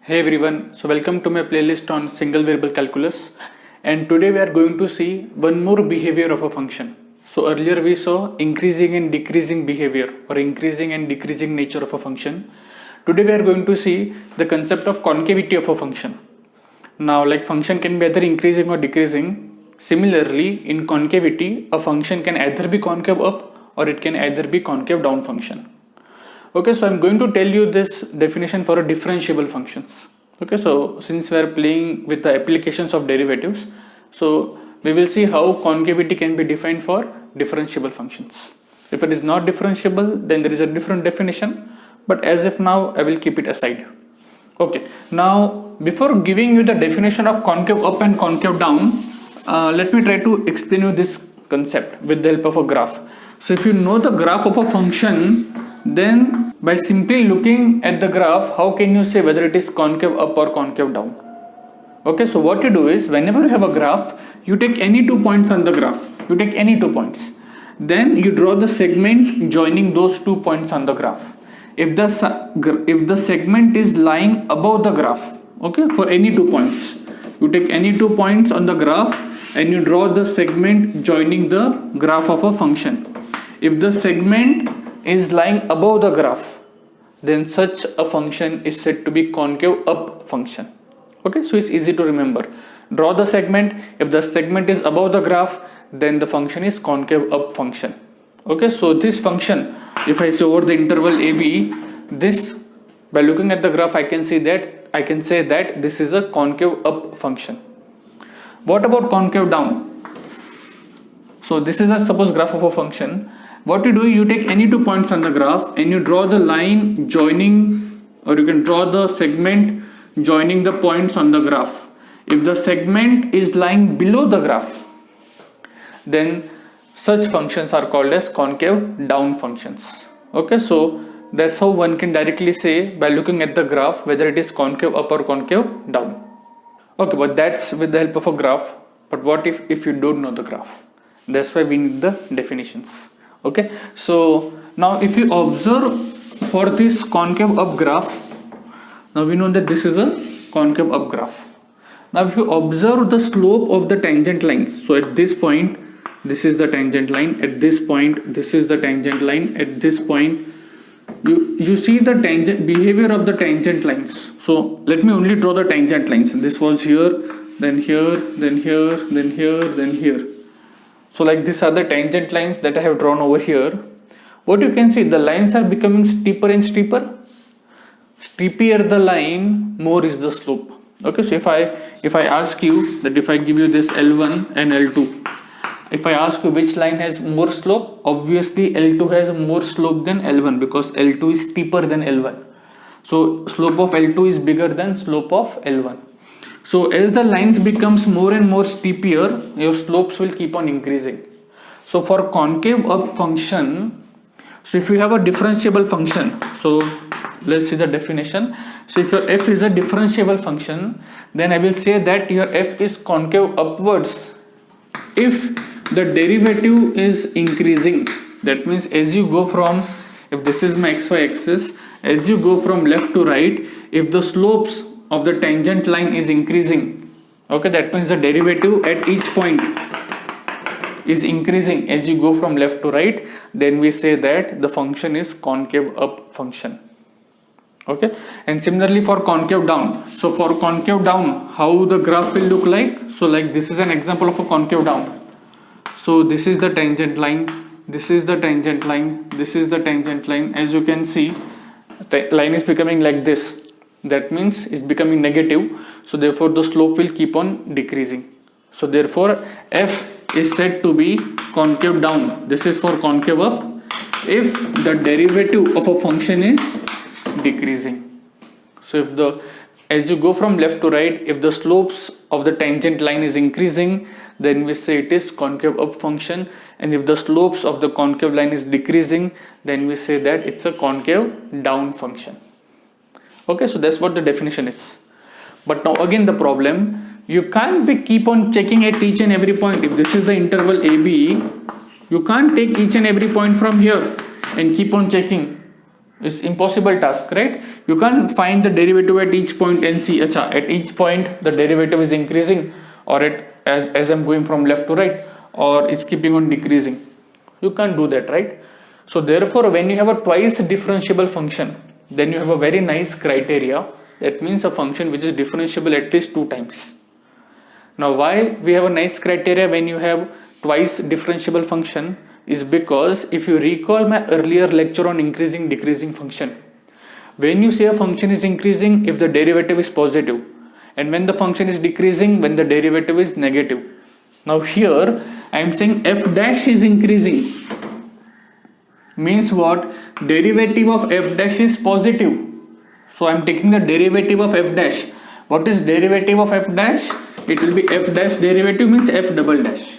Hey everyone, so welcome to my playlist on single variable calculus, and today we are going to see one more behavior of a function. So earlier we saw increasing and decreasing behavior or increasing and decreasing nature of a function. Today we are going to see the concept of concavity of a function. Now like function can be either increasing or decreasing. Similarly in concavity a function can either be concave up or it can either be concave down function. Okay, so I'm going to tell you this definition for a differentiable functions. Okay, so since we are playing with the applications of derivatives, so we will see how concavity can be defined for differentiable functions. If it is not differentiable, then there is a different definition, but as of now I will keep it aside. Okay, now before giving you the definition of concave up and concave down, let me try to explain you this concept with the help of a graph. So if you know the graph of a function, then by simply looking at the graph, how can you say whether it is concave up or concave down? Okay, so what you do is whenever you have a graph, you take any 2 points on the graph. You take any 2 points. Then you draw the segment joining those 2 points on the graph. If the segment is lying above the graph, okay, for any 2 points, you take any 2 points on the graph and you draw the segment joining the graph of a function. If the segment is lying above the graph, then such a function is said to be concave up function. Okay, so it's easy to remember. Draw the segment. If the segment is above the graph, then the function is concave up function. Okay, so this function, if I say over the interval AB, this, by looking at the graph, I can say that this is a concave up function. What about concave down? So this is a suppose graph of a function. What you do, you take any 2 points on the graph and you draw the line joining, or you can draw the segment joining the points on the graph. If the segment is lying below the graph, then such functions are called as concave down functions. Okay, so that's how one can directly say by looking at the graph whether it is concave up or concave down. Okay, but that's with the help of a graph. But what if you don't know the graph? That's why we need the definitions. Okay, so now if you observe for this concave up graph, now we know that this is a concave up graph. Now if you observe the slope of the tangent lines, so at this point this is the tangent line, at this point this is the tangent line, at this point you see the tangent behavior of the tangent lines. So let me only draw the tangent lines. This was here, then here, then here, then here, then here. So like these are the tangent lines that I have drawn over here. What you can see, the lines are becoming steeper and steeper. Steeper the line, more is the slope. Okay, so if I ask you that, if I give you this L1 and L2, if I ask you which line has more slope, obviously L2 has more slope than L1 because L2 is steeper than L1. So slope of L2 is bigger than slope of L1. So as the lines becomes more and more steeper, your slopes will keep on increasing. So for concave up function, so if you have a differentiable function, so let's see the definition. So if your f is a differentiable function, then I will say that your f is concave upwards if the derivative is increasing. That means as you go from, if this is my xy axis, as you go from left to right, if the slopes of the tangent line is increasing, okay, that means the derivative at each point is increasing as you go from left to right, then we say that the function is concave up function. Okay, and similarly for concave down. So for concave down, how the graph will look like? So like this is an example of a concave down. So this is the tangent line, this is the tangent line, this is the tangent line. As you can see, the line is becoming like this. That means it's becoming negative, so therefore the slope will keep on decreasing. So therefore f is said to be concave down. This is for concave up if the derivative of a function is decreasing. So if as you go from left to right, if the slopes of the tangent line is increasing, then we say it is concave up function, and if the slopes of the concave line is decreasing, then we say that it's a concave down function. Okay, so that's what the definition is. But now again the problem, you can't keep on checking at each and every point. If this is the interval AB, you can't take each and every point from here and keep on checking. It's impossible task, right? You can't find the derivative at each point and see at each point the derivative is increasing, or as I'm going from left to right, or it's keeping on decreasing. You can't do that, right? So therefore, when you have a twice differentiable function, then you have a very nice criteria. That means a function which is differentiable at least 2 times. Now why we have a nice criteria when you have twice differentiable function is because if you recall my earlier lecture on increasing decreasing function, when you say a function is increasing if the derivative is positive, and when the function is decreasing when the derivative is negative. Now here I am saying f dash is increasing, means what? Derivative of f dash is positive. So I am taking the derivative of f dash. What is derivative of f dash? It will be f dash derivative means f double dash.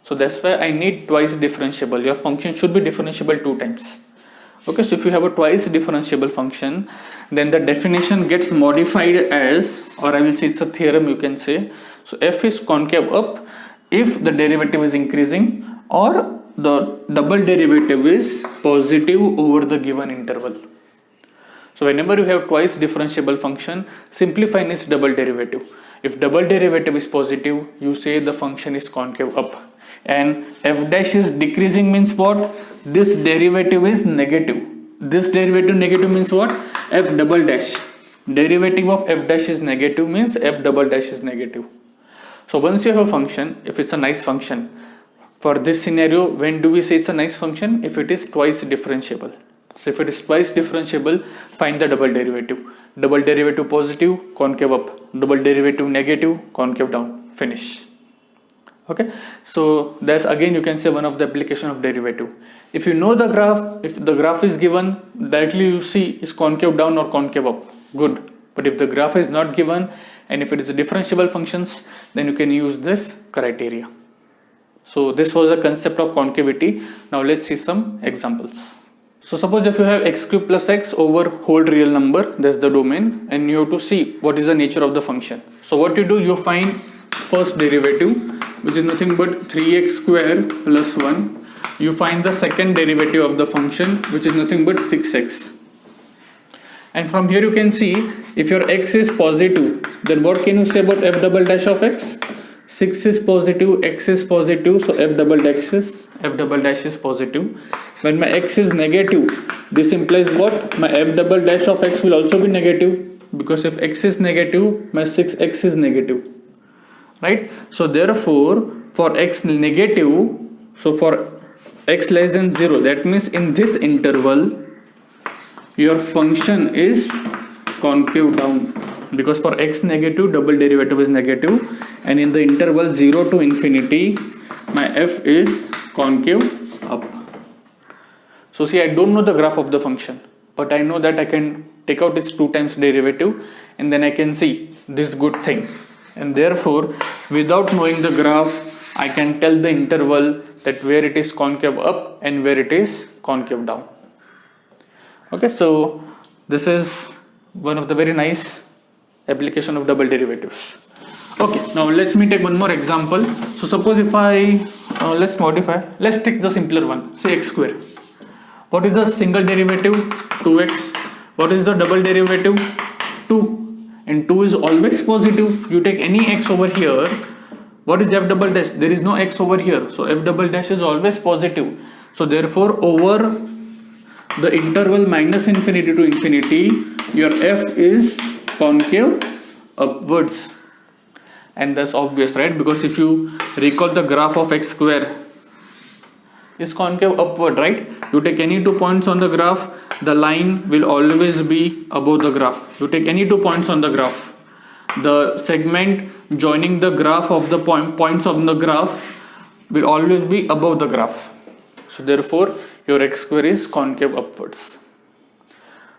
So that's why I need twice differentiable. Your function should be differentiable 2 times. Okay, so if you have a twice differentiable function, then the definition gets modified as, or I will say it's a theorem you can say. So f is concave up if the derivative is increasing or the double derivative is positive over the given interval. So whenever you have twice differentiable function, simplify its double derivative. If double derivative is positive, you say the function is concave up. And f dash is decreasing means what? This derivative is negative. This derivative negative means what? F double dash. Derivative of f dash is negative means f double dash is negative. So once you have a function, if it's a nice function, for this scenario, when do we say it's a nice function? If it is twice differentiable. So if it is twice differentiable, find the double derivative. Double derivative positive, concave up. Double derivative negative, concave down. Finish. Okay, so that's again you can say one of the application of derivative. If you know the graph, if the graph is given, directly you see is concave down or concave up, good. But if the graph is not given and if it is a differentiable functions, then you can use this criteria. So this was the concept of concavity. Now let's see some examples. So suppose if you have x cube plus x over whole real number, that's the domain, and you have to see what is the nature of the function. So what you do, you find first derivative, which is nothing but 3x square plus 1. You find the second derivative of the function, which is nothing but 6x. And from here you can see, if your x is positive, then what can you say about f double dash of x? 6 is positive, x is positive, so f double dash is positive. When my x is negative, this implies what? My f double dash of x will also be negative, because if x is negative, my 6x is negative, right? So therefore, for x negative, so for x less than 0, that means in this interval, your function is concave down, because for x negative, double derivative is negative, and in the interval 0 to infinity, my f is concave up. So see, I don't know the graph of the function, but I know that I can take out its 2 times derivative, and then I can see this good thing. And therefore, without knowing the graph, I can tell the interval that where it is concave up and where it is concave down. Okay, so this is one of the very nice application of double derivatives. Okay, now let me take one more example. So suppose if I let's take the simpler one, say x square. What is the single derivative? 2x. What is the double derivative? 2. And 2 is always positive. You take any x over here. What is f double dash? There is no x over here, so f double dash is always positive. So therefore, over the interval minus infinity to infinity, your f is concave upwards. And that's obvious, right? Because if you recall the graph of x square is concave upward, right? You take any 2 points on the graph, the line will always be above the graph. You take any 2 points on the graph, the segment joining the graph of the points on the graph will always be above the graph. So therefore, your x square is concave upwards.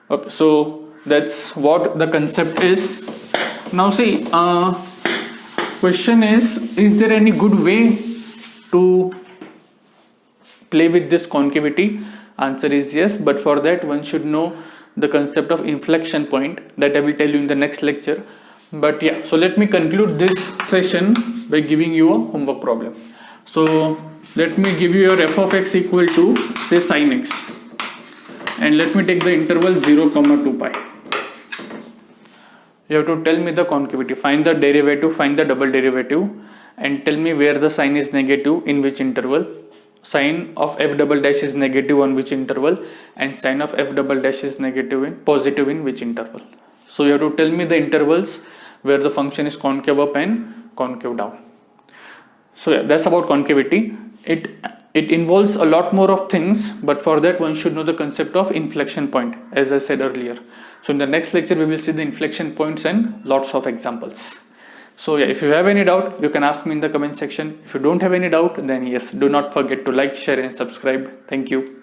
Okay, so that's what the concept is. Now see, question is there any good way to play with this concavity? Answer is yes, but for that one should know the concept of inflection point, that I will tell you in the next lecture. But yeah, so let me conclude this session by giving you a homework problem. So let me give you your f of x equal to say sin x. and let me take the interval 0, 2 pi. You have to tell me the concavity, find the derivative, find the double derivative, and tell me where the sign is negative in which interval. Sign of f double dash is negative on which interval, and sign of f double dash is positive in which interval. So you have to tell me the intervals where the function is concave up and concave down. So yeah, that's about concavity. It involves a lot more of things, but for that one should know the concept of inflection point, as I said earlier. So in the next lecture we will see the inflection points and lots of examples. So yeah, if you have any doubt, you can ask me in the comment section. If you don't have any doubt, then yes, do not forget to like, share and subscribe. Thank you.